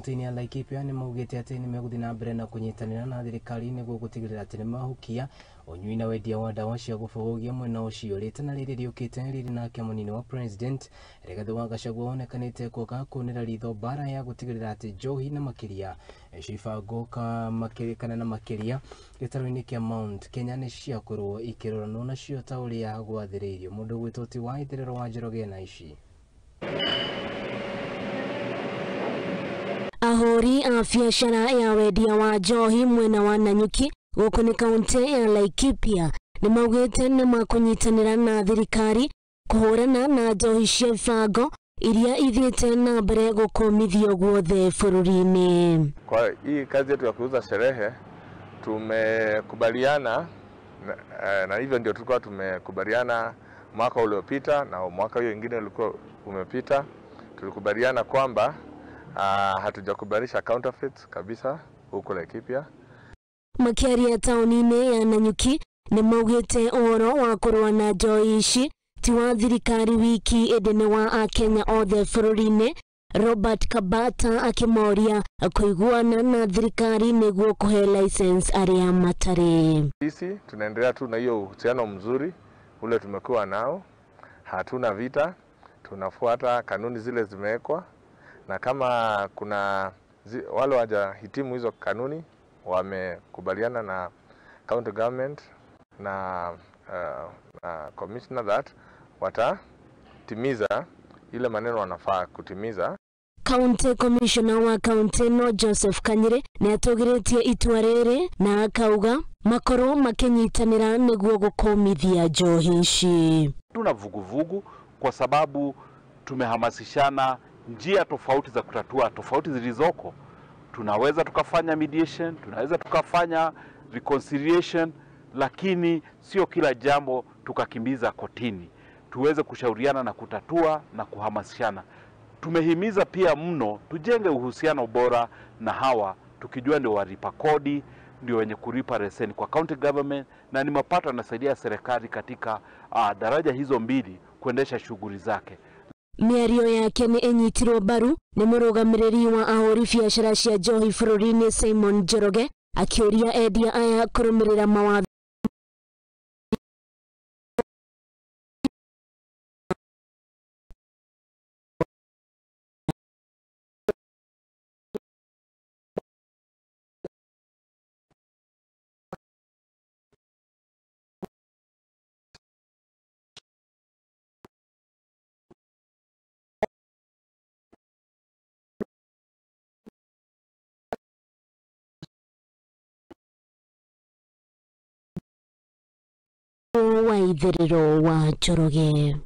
kauntiini ya Laikipia nimaugite ati nimeguthi na mbere na kunyitanira na thirikari niguo gutigirira ati nimahukia unyui na wendia wa ndawa cia gubuhugia mwena ucio ritana riri riukite riri nake munini wa president Rigathi wa Gachagua onekanite kuoka kunira ritho bara ya gutigirira ati Njohi na makiria ibango kana na makiria gitaro-ini kia Mount Kenya ni ciakorwo ikiroranwo nacio ta uria gwathiriirio mundu gwitoti wa ithiriro wa Njoroge na ici Ahuri a biacara ya wendia wa njohi mwena wa Nanyuki guoko ni kaunti ya Laikipia nimaugite nimakunyitanira na thirikari kuhurana na njohi cia ibango iria ithiite na mbere gukomithio guothe bururiini. Kwa hii kazi yetu ya kuuza sherehe tumekubaliana na hivyo ndio tulikuwa tumekubaliana mwaka uliopita na mwaka hiyo ingine ulikuwa umepita. Tulikubaliana kwamba hatujakubalisha counterfeits kabisa huko Laikipia. Makiaria taunini ya Nanyuki nimaugite uhoro wa kurua na njohi ici ti wa thirikari wiki edene wa Akenya othe bururiini. Robert Kabata akimoria kuiguana na thirikari niguo kuhe license aria matari. Sisi tunaendelea tu na hiyo uhusiano mzuri ule tumekuwa nao. Hatuna vita, tunafuata kanuni zile zimewekwa, na kama kuna wale wajahitimu hizo kanuni wamekubaliana na county government na commissioner that watatimiza ile maneno wanafaa kutimiza. County Commissioner wa kaunti Joseph Kanyire ni atugiritie itua riri na akauga makoro makinyitanira niguo gukomithia njohi ici. Tuna vuguvugu kwa sababu tumehamasishana njia tofauti za kutatua tofauti zilizoko. Tunaweza tukafanya mediation, tunaweza tukafanya reconciliation, lakini sio kila jambo tukakimbiza kotini. Tuweze kushauriana na kutatua na kuhamasishana. Tumehimiza pia mno tujenge uhusiano bora na hawa, tukijua ndio walipa kodi, ndio wenye kulipa leseni kwa county government, na ni mapato yanasaidia serikali katika daraja hizo mbili kuendesha shughuli zake. Miario yake ni enyitirwo baru ni murugamiriri wa Ahuri biacara cia njohi bururiini Simon Njoroge akiuria endia aya kurumirira mawatho wa ithiriro wa Njoroge.